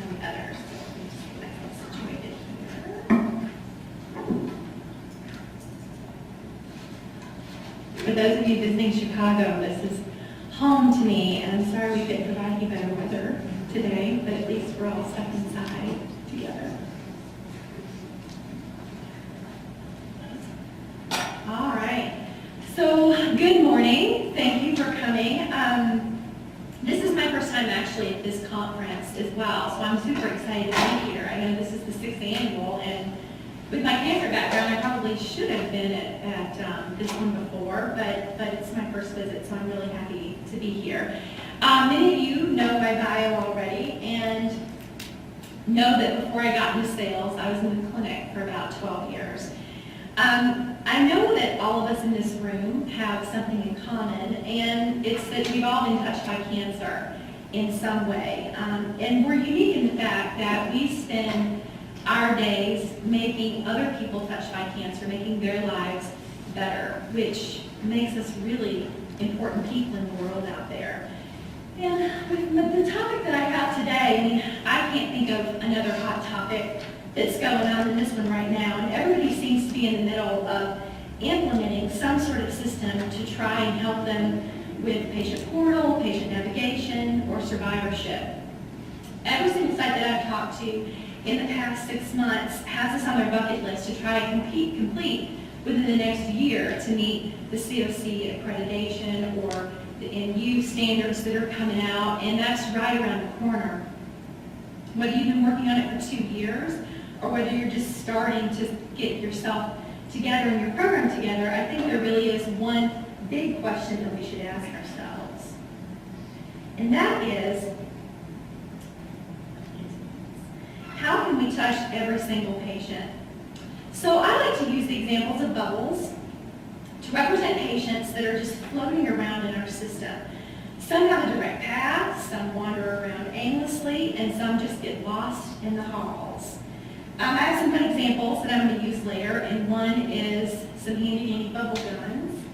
the other. Situated here. For those of you visiting Chicago, this is home to me, and I'm sorry we couldn't provide you better weather today, but at least we're all stuck inside together. All right. So, good morning. Thank you for coming. This is my first time actually at this conference as well, so I'm super excited to be here. I know this is the 6th annual, and with my cancer background, I probably should have been at this one before, but it's my first visit, so I'm really happy to be here. Many of you know my bio already and know that before I got into sales, I was in the clinic for about 12 years. I know that all of us in this room have something in common, and it's that we've all been touched by cancer in some way. And we're unique in the fact that we spend our days making other people touched by cancer, making their lives better, which makes us really important people in the world out there. And with the topic that I have today, I mean, I can't think of another hot topic that's going on in this one right now, and everybody seems to be in the middle of implementing some sort of system to try and help them with patient portal, patient navigation, or survivorship. Every single site that I've talked to in the past 6 months has this on their bucket list to try to complete within the next year to meet the COC accreditation or the NU standards that are coming out, and that's right around the corner. Whether you've been working on it for 2 years or whether you're just starting to get yourself together and your program together, I think there really is one big question that we should ask ourselves. And that is, how can we touch every single patient? So I like to use the examples of bubbles to represent patients that are just floating around in our system. Some have a direct path, some wander around aimlessly, and some just get lost in the halls. I have some fun examples that I'm going to use later, and one is some handy bubble guns.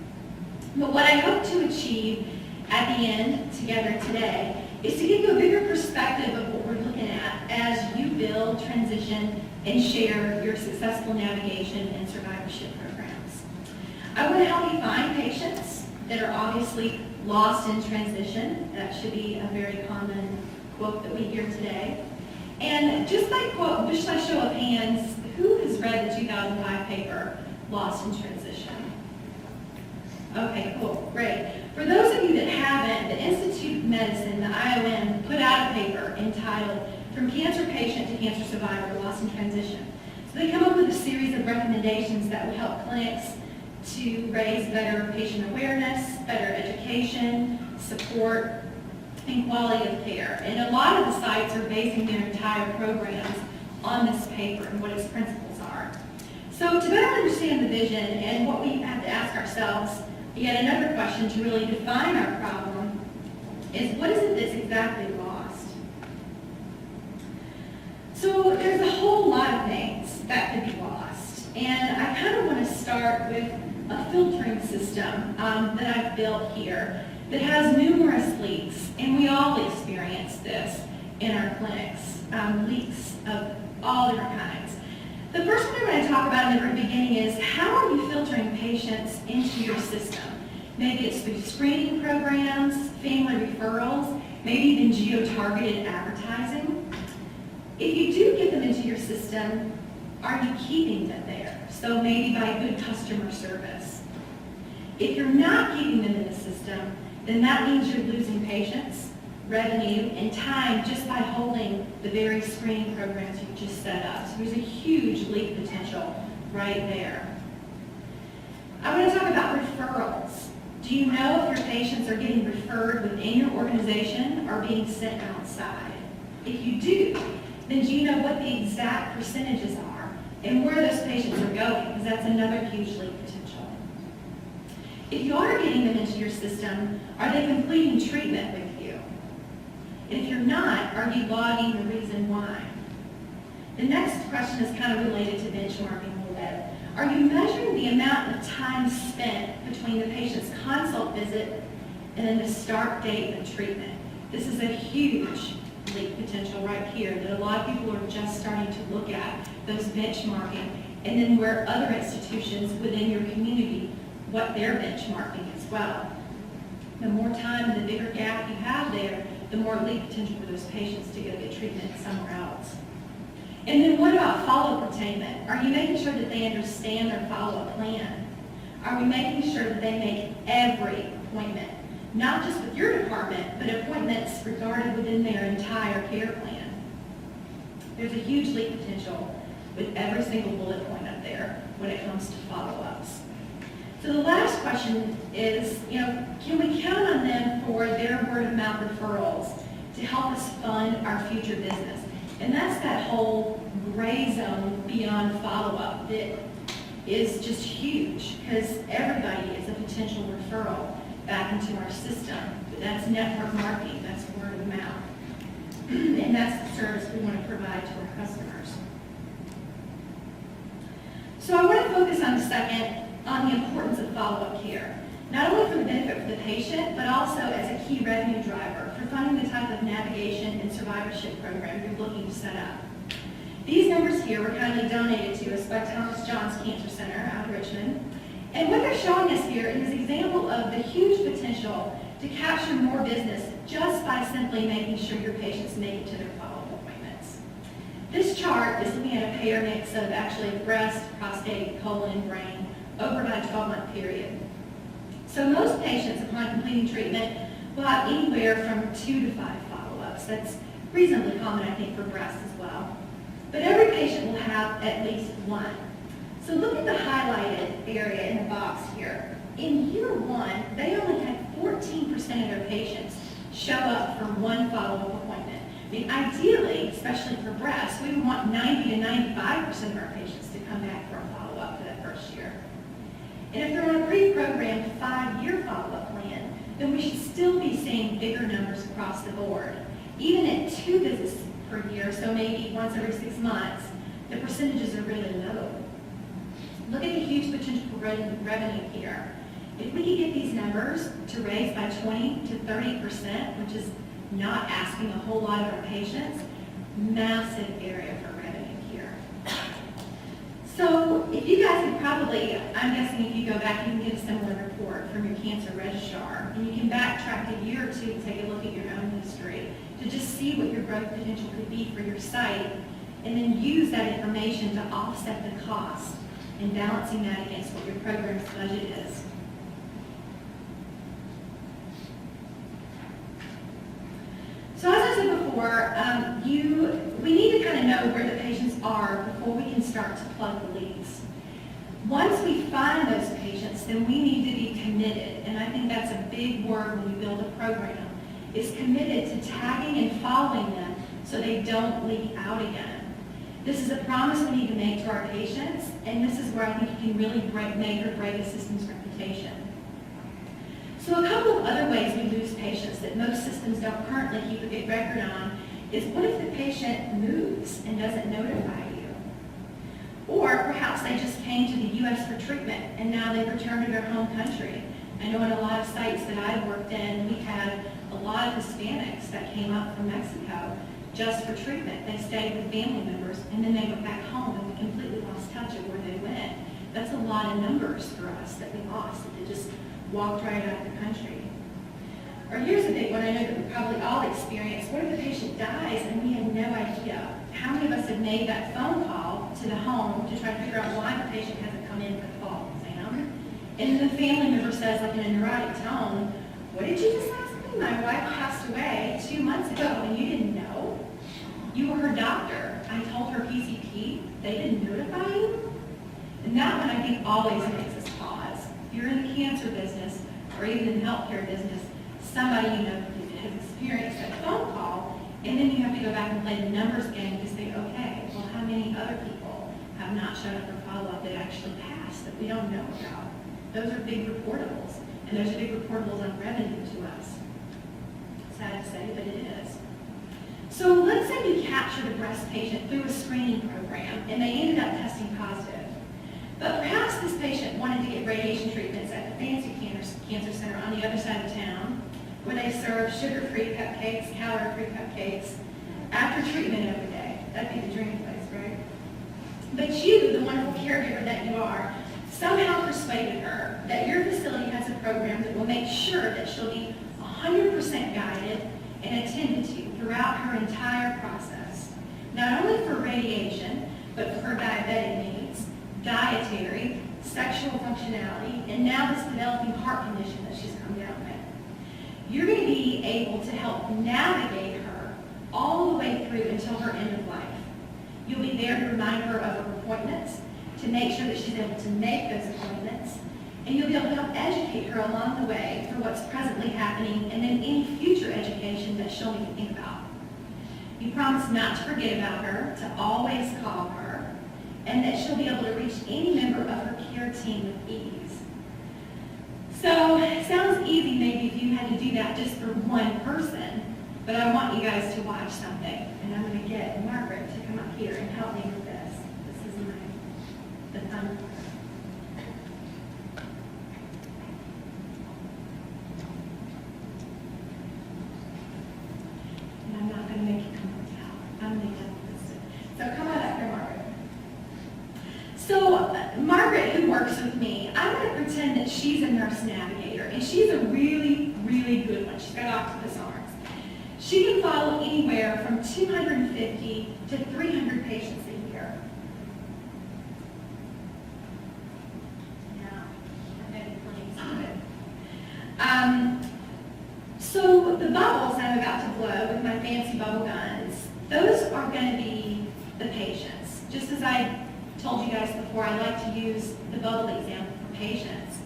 But what I hope to achieve at the end together today is to give you a bigger perspective of what we're looking at as you build, transition, and share your successful navigation and survivorship programs. I want to help you find patients that are obviously lost in transition. That should be a very common quote that we hear today. And just by show of hands, who has read the 2005 paper, Lost in Transition? Okay, cool, great. For those of you that haven't, the Institute of Medicine, the IOM, put out a paper entitled From Cancer Patient to Cancer Survivor, Lost in Transition. So they come up with a series of recommendations that will help clinics to raise better patient awareness, better education, support, and quality of care. And a lot of the sites are basing their entire programs on this paper and what its principles are. So to better understand the vision and what we have to ask ourselves, yet another question to really define our problem is, what is it that's exactly lost? So there's a whole lot of things that could be lost. And I kind of want to start with a filtering system that I've built here that has numerous leaks, and we all experience this in our clinics, leaks of all different kinds. The first one I want to talk about in the very beginning is, how are you filtering patients into your system? Maybe it's through screening programs, family referrals, maybe even geo-targeted advertising. If you do get them into your system, are you keeping them there? So maybe by good customer service. If you're not keeping them in the system, then that means you're losing patients, revenue, and time just by holding the very screening programs you've just set up. So there's a huge leak potential right there. I want to talk about referrals. Do you know if your patients are getting referred within your organization or being sent outside? If you do, then do you know what the exact percentages are and where those patients are going? Because that's another huge leak potential. If you are getting them into your system, are they completing treatment with you? And if you're not, are you logging the reason why? The next question is kind of related to benchmarking a little bit. Are you measuring the amount of time spent between the patient's consult visit and then the start date of treatment? This is a huge leak potential right here that a lot of people are just starting to look at, those benchmarking, and then where other institutions within your community, what they're benchmarking as well. The more time and the bigger gap you have there, the more leak potential for those patients to go get treatment somewhere else. And then what about follow-up attainment? Are you making sure that they understand their follow-up plan? Are we making sure that they make every appointment, not just with your department, but appointments regarded within their entire care plan? There's a huge leak potential with every single bullet point up there when it comes to follow-ups. So the last question is, can we count on them for their word-of-mouth referrals to help us fund our future business? And that's that whole gray zone beyond follow-up that is just huge, because everybody is a potential referral back into our system. But that's network marketing, that's word of mouth. And that's the service we want to provide to our customers. So I want to focus on a second on the importance of follow-up care, not only for the benefit for the patient, but also as a key revenue driver for funding the type of navigation and survivorship program you're looking to set up. These numbers here were kindly donated to us by Thomas Johns Cancer Center out of Richmond. And what they're showing us here is an example of the huge potential to capture more business just by simply making sure your patients make it to their follow-up appointments. This chart is looking at a payer mix of actually breast, prostate, colon, brain over about a 12-month period. So most patients upon completing treatment will have anywhere from 2 to 5 follow-ups. That's reasonably common, I think, for breast as well. But every patient will have at least one. So look at the highlighted area in the box here. In year 1, they only had 14% of their patients show up for one follow-up appointment. I mean, ideally, especially for breast, we would want 90 to 95% of our patients to come back for a follow-up for that first year. And if they're on a pre-programmed 5-year follow-up plan, then we should still be seeing bigger numbers across the board. Even at 2 visits per year, so maybe once every 6 months, the percentages are really low. Look at the huge potential for revenue here. If we could get these numbers to raise by 20 to 30%, which is not asking a whole lot of our patients, massive area for revenue here. So if you guys could probably, I'm guessing if you go back, you can get a similar report from your cancer registrar, and you can backtrack a year or two and take a look at your own history to just see what your growth potential could be for your site, and then use that information to offset the cost and balancing that against what your program's budget is. So as I said before, we need to kind of know where the patients are before we can start to plug the leaks. Once we find those patients, then we need to be committed, and I think that's a big word when we build a program, is committed to tagging and following them so they don't leak out again. This is a promise we need to make to our patients, and this is where I think you can really make or break a system's reputation. So a couple of other ways we lose patients that most systems don't currently keep a good record on is what if the patient moves and doesn't notify you? Or perhaps they just came to the U.S. for treatment and now they've returned to their home country. I know in a lot of sites that I've worked in, we had a lot of Hispanics that came up from Mexico just for treatment. They stayed with family members and then they went back home and we completely lost touch of where they went. That's a lot of numbers for us that we lost, that they just walked right out of the country. Or here's a big one I know that we probably all experienced. What if the patient dies and we have no idea? How many of us have made that phone call to the home to try to figure out why the patient hasn't come in for the follow-up exam? And then the family member says, like in a neurotic tone, what did you just ask me? My wife passed away 2 months ago and you didn't know? You were her doctor. I told her PCP. They didn't notify you? And that one I think always makes us pause. If you're in the cancer business or even in the healthcare business, somebody you know has experienced that phone call, and then you have to go back and play the numbers game to say, okay, well, how many other people have not shown up for follow-up that actually passed that we don't know about? Those are big reportables, and those are big reportables on revenue to us. Sad to say, but it is. So let's say you captured a breast patient through a screening program, and they ended up testing positive. But perhaps this patient wanted to get radiation treatments at the fancy cancer center on the other side of town, where they serve sugar-free cupcakes, calorie-free cupcakes, after treatment every day. That'd be the dream place, right? But you, the wonderful caregiver that you are, somehow persuaded her that your facility has a program that will make sure that she'll be 100% guided and attended to throughout her entire process. Not only for radiation, but for her diabetic needs, dietary, sexual functionality, and now this developing heart condition that she's come down with. You're going to be able to help navigate her all the way through until her end of life. You'll be there to remind her of her appointments, to make sure that she's able to make those appointments, and you'll be able to help educate her along the way for what's presently happening and then any future education that she'll need to think about. You promise not to forget about her, to always call her, and that she'll be able to reach any member of her care team with ease. So, it sounds easy maybe if you had to do that just for one person, but I want you guys to watch something, and I'm going to get Margaret to come up here and help me with this. This is the fun part. And I'm not going to make you come up now. I'm going to help this. So come on up here, Margaret. So Margaret, who works with me, I'm going to pretend that she's a nurse navigator, and she's a really, really good one. She's got octopus arms. She can follow anywhere from 250 to 300 patients a year. Yeah, I've been plenty of it. So the bubbles I'm about to blow with my fancy bubble guns, those are going to be the patients. Just as I told you guys before, I like to use the bubble example for patients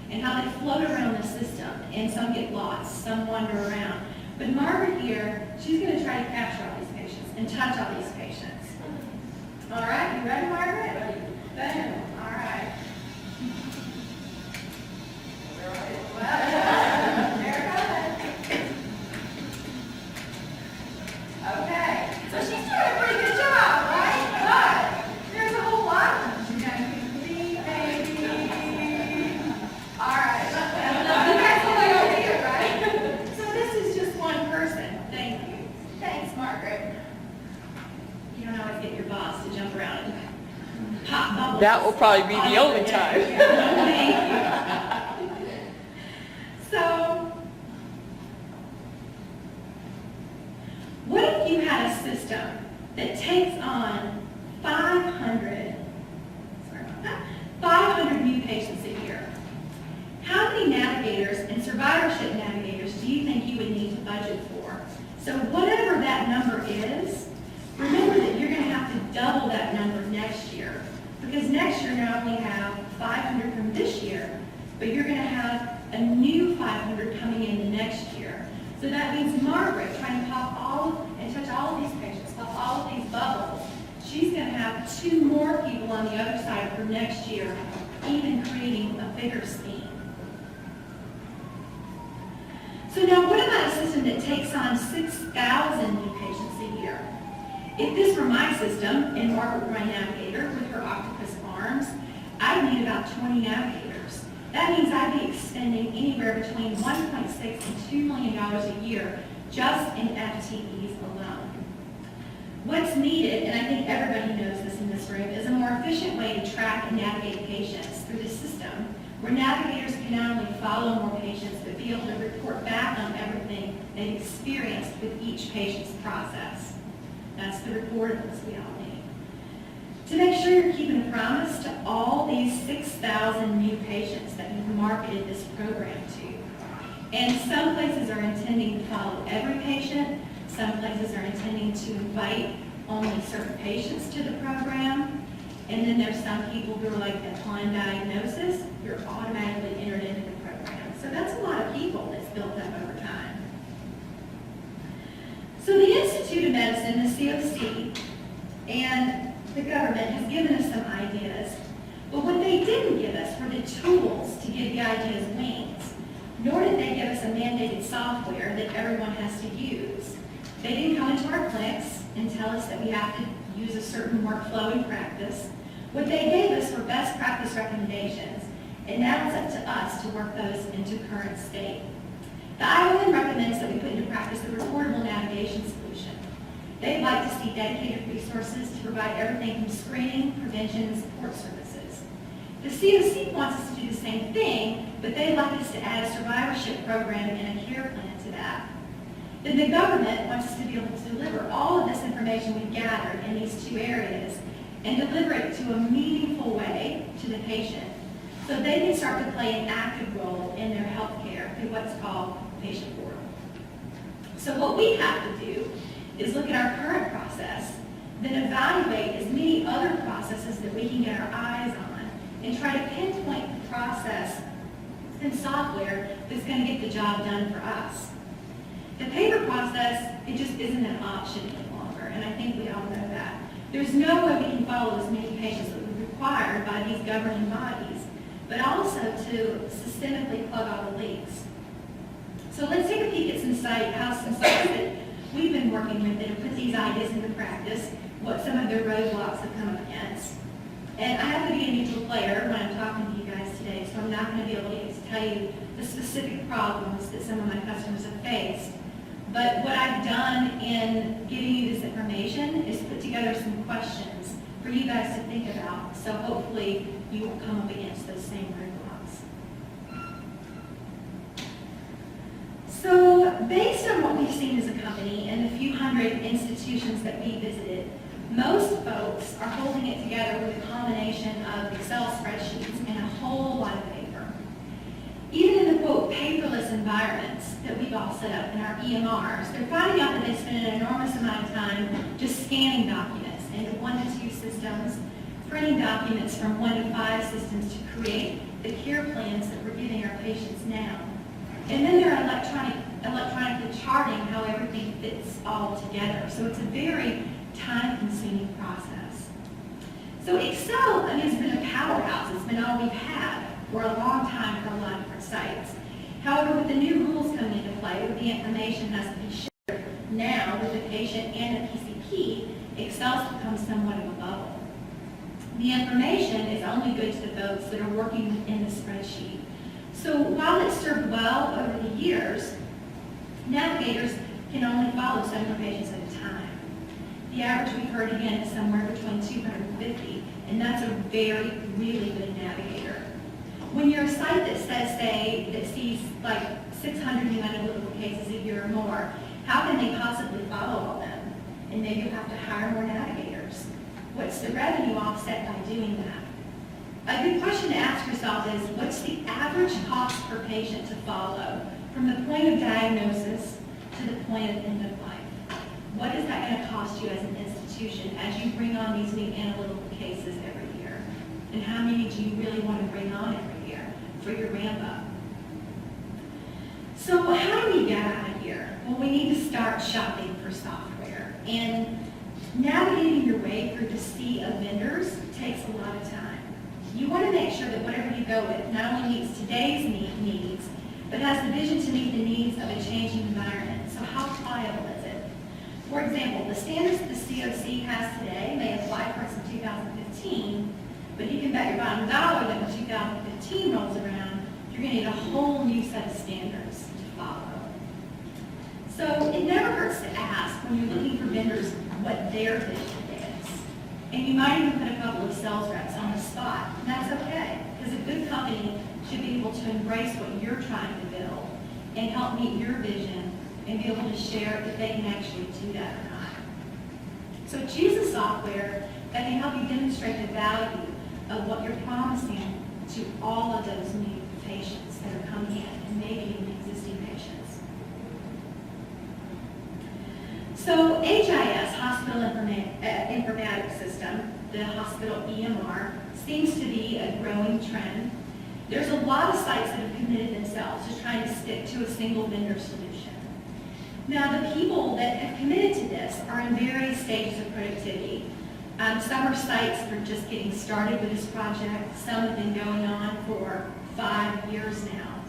and how they float around the system, and some get lost, some wander around. But Margaret here, she's going to try to capture all these patients and touch all these patients. All right, you ready, Margaret? Ready. Boom. All right. Well, there it goes. Okay, so she's doing a pretty good job, right? But there's a whole lot of them. She's going to complete, baby. All right. You guys will go over here, right? So this is just one person. Thank you. Thanks, Margaret. You don't always get your boss to jump around and pop bubbles. That will probably be the only time. Thank you. So, what if you had a system that takes on 500 new patients a year? How many navigators and survivorship navigators do you think you would need to budget for? So whatever that number is, remember that you're going to have to double that number next year. Because next year not only have 500 from this year, but you're going to have a new 500 coming in the next year. So that means Margaret trying to pop all and touch all of these patients, pop all of these bubbles. She's going to have 2 more people on the other side for next year, even creating a bigger scheme. So now what about a system that takes on 6,000 new patients a year? If this were my system, and Margaret were my navigator with her octopus arms, I'd need about 20 navigators. That means I'd be expending anywhere between $1.6 and $2 million a year just in FTEs alone. What's needed, and I think everybody knows this in this room, is a more efficient way to track and navigate patients through the system, where navigators can not only follow more patients, but be able to report back on everything they've experienced with each patient's process. That's the reportables we all need. To make sure you're keeping promise to all these 6,000 new patients that you've marketed this program to. And some places are intending to follow every patient. Some places are intending to invite only certain patients to the program. And then there's some people who are like, upon diagnosis, you're automatically entered into the program. So that's a lot of people that's built up over time. So the Institute of Medicine, the COC, and the government has given us some ideas. But what they didn't give us were the tools to give the ideas wings, nor did they give us a mandated software that everyone has to use. They didn't come into our clinics and tell us that we have to use a certain workflow in practice. What they gave us were best practice recommendations, and now it's up to us to work those into current state. The IOM recommends that we put into practice the reportable navigation solution. They They'd like to see dedicated resources to provide everything from screening, prevention, and support services. The COC wants us to do the same thing, but they'd like us to add a survivorship program and a care plan to that. Then the government wants us to be able to deliver all of this information we've gathered in these two areas and deliver it to a meaningful way to the patient so they can start to play an active role in their health care through what's called patient portal. So what we have to do is look at our current process, then evaluate as many other processes that we can get our eyes on and try to pinpoint the process and software that's going to get the job done for us. The paper process, it just isn't an option any longer, and I think we all know that. There's no way we can follow as many patients that are required by these governing bodies, but also to systemically plug all the leaks. So let's take a peek at some sites that we've been working with that have put these ideas into practice, what some of their roadblocks have come up against. And I have to be a neutral player when I'm talking to you guys today, so I'm not going to be able to tell you the specific problems that some of my customers have faced. But what I've done in giving you this information is put together some questions for you guys to think about, so hopefully you won't come up against those same roadblocks. So based on what we've seen as a company and the few hundred institutions that we visited, most folks are holding it together with a combination of Excel spreadsheets and a whole lot of paper. Even in the, quote, paperless environments that we've all set up in our EMRs, they're finding out that they spend an enormous amount of time just scanning documents into 1 to 2 systems, printing documents from 1 to 5 systems to create the care plans that we're giving our patients now. And then they're electronically charting how everything fits all together. So it's a very time-consuming process. So Excel, I mean, has been a powerhouse. It's been all we've had for a long time for a lot of different sites. However, with the new rules coming into play, where the information has to be shared now with the patient and the PCP, Excel's become somewhat of a bubble. The information is only good to the folks that are working within the spreadsheet. So while it's served well over the years, navigators can only follow 700 patients at a time. The average we've heard again is somewhere between 250, and that's a really good navigator. When you're a site that says, say, that sees like 600 new analytical cases a year or more, how can they possibly follow all them? And maybe you'll have to hire more navigators. What's the revenue offset by doing that? A good question to ask yourself is, what's the average cost per patient to follow from the point of diagnosis to the point of end of life? What is that going to cost you as an institution as you bring on these new analytical cases every year? And how many do you really want to bring on every year for your ramp up? So how do we get out of here? Well, we need to start shopping for software. And navigating your way through the sea of vendors takes a lot of time. You want to make sure that whatever you go with not only meets today's needs, but has the vision to meet the needs of a changing environment. So how pliable is it? For example, the standards that the COC has today may apply for us in 2015, but you can bet your bottom dollar that when 2015 rolls around, you're going to need a whole new set of standards to follow. So it never hurts to ask when you're looking for vendors what their vision is. And you might even put a couple of sales reps on the spot, and that's okay, because a good company should be able to embrace what you're trying to build and help meet your vision and be able to share if they can actually do that or not. So choose a software that can help you demonstrate the value of what you're promising to all of those new patients that are coming in, and maybe even existing patients. So HIS, Hospital Informatics System, the hospital EMR, seems to be a growing trend. There's a lot of sites that have committed themselves to trying to stick to a single vendor solution. Now, the people that have committed to this are in various stages of productivity. Some are sites that are just getting started with this project. Some have been going on for 5 years now.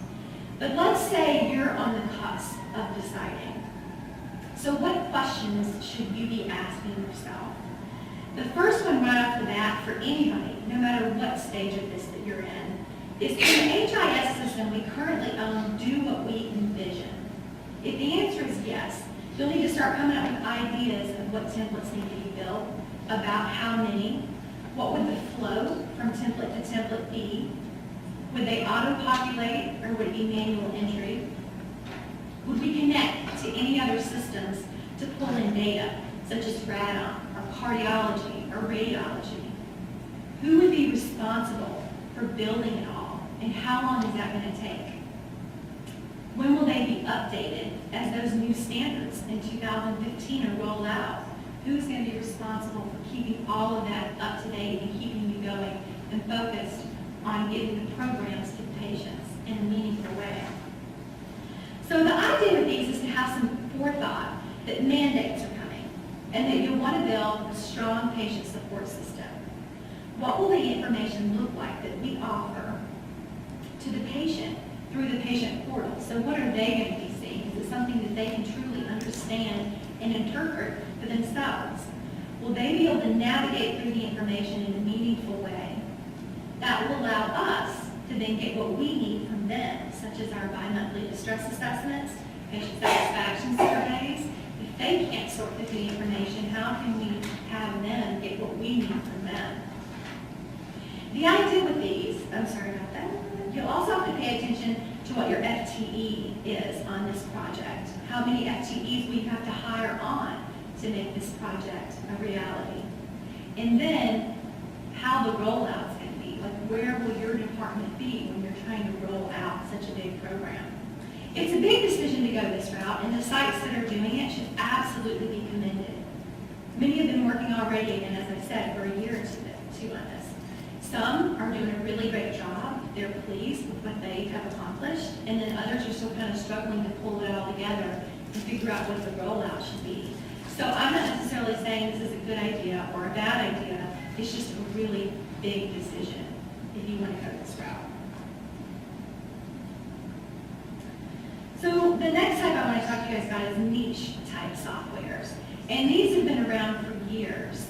But let's say you're on the cusp of deciding. So what questions should you be asking yourself? The first one right off the bat for anybody, no matter what stage of this that you're in, is can the HIS system we currently own do what we envision? If the answer is yes, You'll need to start coming up with ideas of what templates need to be built, about how many, what would the flow from template to template be, would they auto-populate or would it be manual entry? Would we connect to any other systems to pull in data, such as radon, or cardiology, or radiology? Who would be responsible for building it all, and how long is that going to take? When will they be updated as those new standards in 2015 are rolled out? Who's going to be responsible for keeping all of that up to date and keeping you going and focused on getting the programs to the patients in a meaningful way? So the idea with these is to have some forethought that mandates are coming and that you'll want to build a strong patient support system. What will the information look like that we offer to the patient through the patient portal? So what are they going to be seeing? Is it something that they can truly understand and interpret for themselves? Will they be able to navigate through the information in a meaningful way? That will allow us to then get what we need from them, such as our bi-monthly distress assessments, patient satisfaction surveys. If they can't sort through the information, how can we have them get what we need from them? The idea with these, I'm sorry about that, you'll also have to pay attention to what your FTE is on this project. How many FTEs we have to hire on to make this project a reality. And then how the rollout's going to be. Like, where will your department be when you're trying to roll out such a big program? It's a big decision to go this route, and the sites that are doing it should absolutely be commended. Many have been working already, and as I said, for a year or two on this. Some are doing a really great job. They're pleased with what they have accomplished, and then others are still kind of struggling to pull it all together and figure out what the rollout should be. So I'm not necessarily saying this is a good idea or a bad idea. It's just a really big decision if you want to go this route. So the next type I want to talk to you guys about is niche type softwares. And these have been around for years.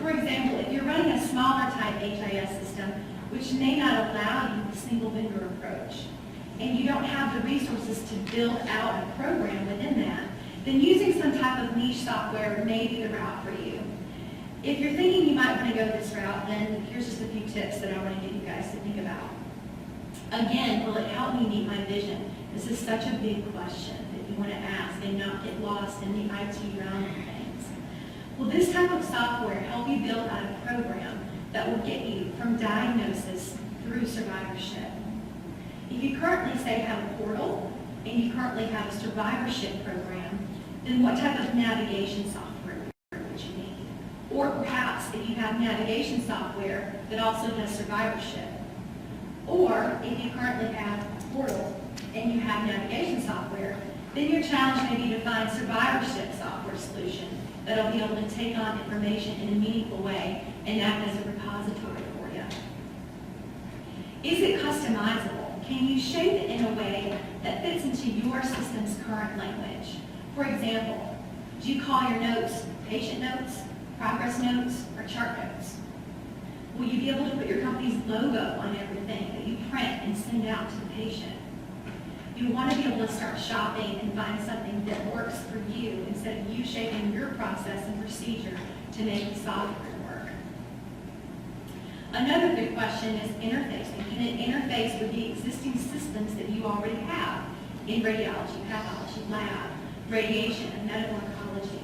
For example, if you're running a smaller type HIS system, which may not allow you the single vendor approach, and you don't have the resources to build out a program within that, then using some type of niche software may be the route for you. If you're thinking you might want to go this route, then here's just a few tips that I want to get you guys to think about. Again, will it help me meet my vision? This is such a big question that you want to ask and not get lost in the IT realm of things. Will this type of software help you build out a program that will get you from diagnosis through survivorship? If you currently, say, have a portal and you currently have a survivorship program, then what type of navigation software would you need? Or perhaps if you have navigation software that also does survivorship. Or if you currently have a portal and you have navigation software, then your challenge may be to find survivorship software solution that'll be able to take on information in a meaningful way and act as a repository for you. Is it customizable? Can you shape it in a way that fits into your system's current language? For example, do you call your notes patient notes, progress notes, or chart notes? Will you be able to put your company's logo on everything that you print and send out to the patient? You want to be able to start shopping and find something that works for you instead of you shaping your process and procedure to make the software work. Another good question is interfacing. Can it interface with the existing systems that you already have in radiology, pathology, lab, radiation, and medical oncology?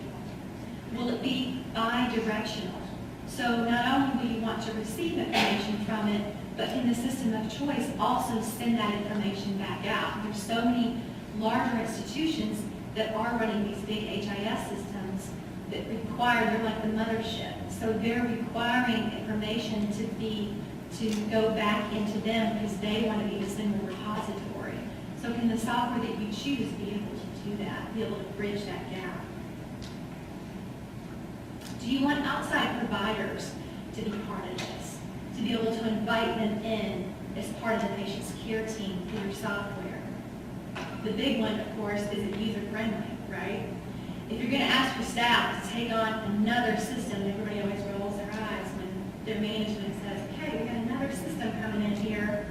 Will it be bi-directional? So not only will you want to receive information from it, but can the system of choice also send that information back out? There's so many larger institutions that are running these big HIS systems that require, they're like the mothership. So they're requiring information to go back into them because they want to be the single repository. So can the software that you choose be able to do that, be able to bridge that gap? Do you want outside providers to be part of this? To be able to invite them in as part of the patient's care team through your software? The big one, of course, is it user-friendly, right? If you're going to ask your staff to take on another system, everybody always rolls their eyes when their management says, okay, we got another system coming in here.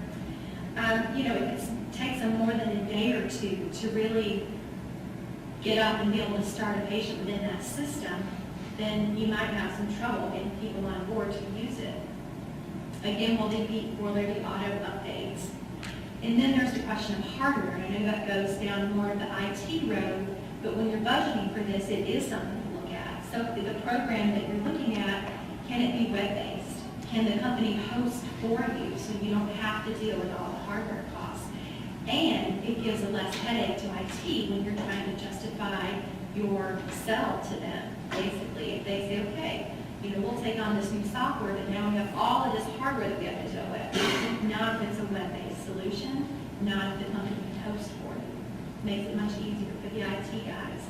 It takes them more than a day or two to really get up and be able to start a patient within that system, then you might have some trouble getting people on board to use it. Again, we'll do quarterly auto updates. And then there's the question of hardware. And I know that goes down more of the IT road, but when you're budgeting for this, it is something to look at. So the program that you're looking at, can it be web-based? Can the company host for you so you don't have to deal with all the hardware costs? And it gives a less headache to IT when you're trying to justify your sell to them. Basically, if they say, okay, we'll take on this new software, but now we have all of this hardware that we have to deal with. Not if it's a web-based solution, not if the company can host for you. Makes it much easier for the IT guys.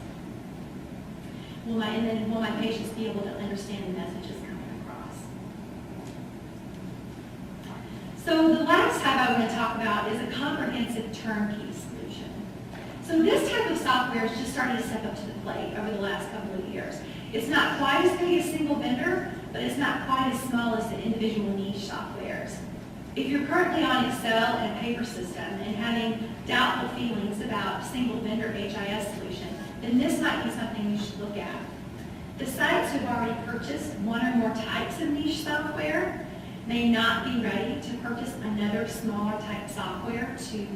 Will my patients be able to understand the messages coming across? So the last type I want to talk about is a comprehensive turnkey solution. So this type of software is just starting to step up to the plate over the last couple of years. It's not quite as big as single vendor, but it's not quite as small as the individual niche softwares. If you're currently on Excel and a paper system and having doubtful feelings about single vendor HIS solution, then this might be something you should look at. The sites who've already purchased one or more types of niche software may not be ready to purchase another smaller type software to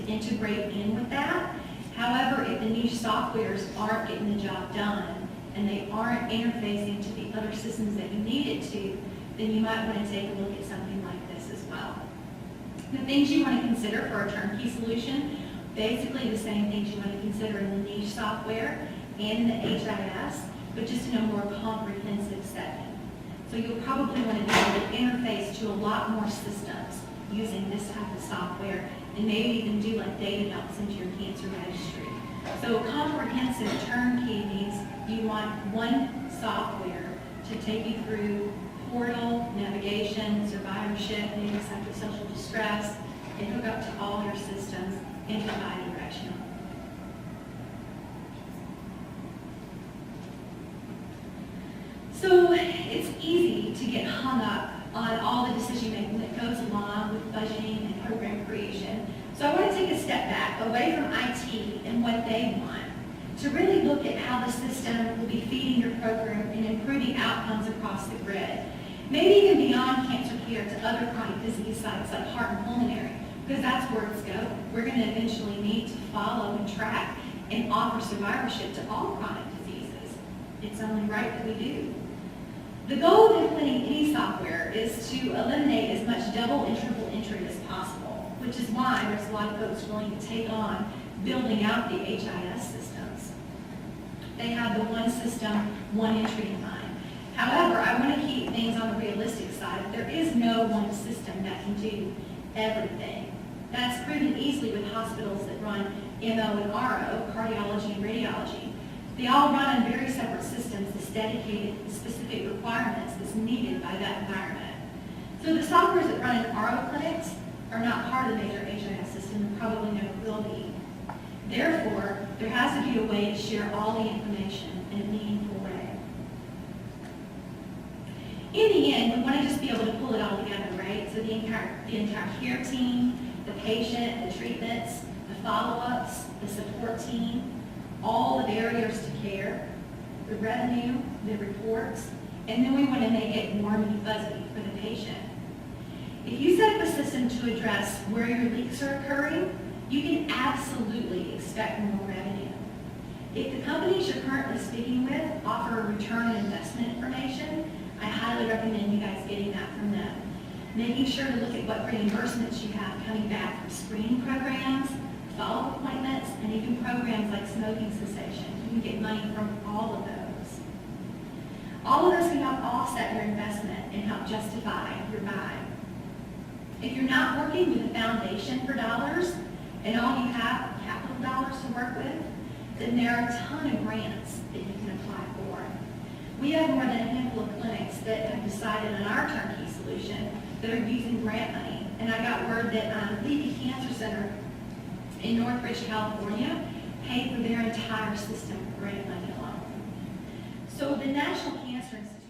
integrate in with that. However, if the niche softwares aren't getting the job done and they aren't interfacing to the other systems that you need it to, then you might want to take a look at something like this as well. The things you want to consider for a turnkey solution, basically the same things you want to consider in the niche software and in the HIS, but just in a more comprehensive setting. So you'll probably want to be able to interface to a lot more systems using this type of software, and maybe even do like data dumps into your cancer registry. So a comprehensive turnkey means you want one software to take you through portal, navigation, survivorship, maybe psychosocial distress, and hook up to all your systems and be bi-directional. So it's easy to get hung up on all the decision making that goes along with budgeting and program creation. So I want to take a step back away from IT and what they want to really look at how the system will be feeding your program and improving outcomes across the grid. Maybe even beyond cancer care to other chronic disease sites like heart and pulmonary, because that's where it's going. We're going to eventually need to follow and track and offer survivorship to all chronic diseases. It's only right that we do. The goal of implementing any software is to eliminate as much double and triple entry as possible, which is why there's a lot of folks willing to take on building out the HIS systems. They have the one system, one entry in mind. However, I want to keep things on the realistic side. There is no one system that can do everything. That's proven easily with hospitals that run MO and RO, cardiology and radiology. They all run on very separate systems that's dedicated to specific requirements that's needed by that environment. So the softwares that run in RO clinics are not part of the major HIS system and probably never will be. Therefore, there has to be a way to share all the information in a meaningful way. In the end, we want to just be able to pull it all together, right? So the entire care team, the patient, the treatments, the follow-ups, the support team, all the barriers to care, the revenue, the reports, and then we want to make it warm and fuzzy for the patient. If you set up a system to address where your leaks are occurring, you can absolutely expect more revenue. If the companies you're currently speaking with offer a return on investment information, I highly recommend you guys getting that from them. Making sure to look at what reimbursements you have coming back from screening programs, follow-up appointments, and even programs like smoking cessation. You can get money from all of those. All of those can help offset your investment and help justify your buy. If you're not working with a foundation for dollars and all you have are capital dollars to work with, then there are a ton of grants that you can apply for. We have more than a handful of clinics that have decided on our turnkey solution that are using grant money. And I got word that Levy Cancer Center in Northridge, California, paid for their entire system with grant money alone. So the National Cancer Institute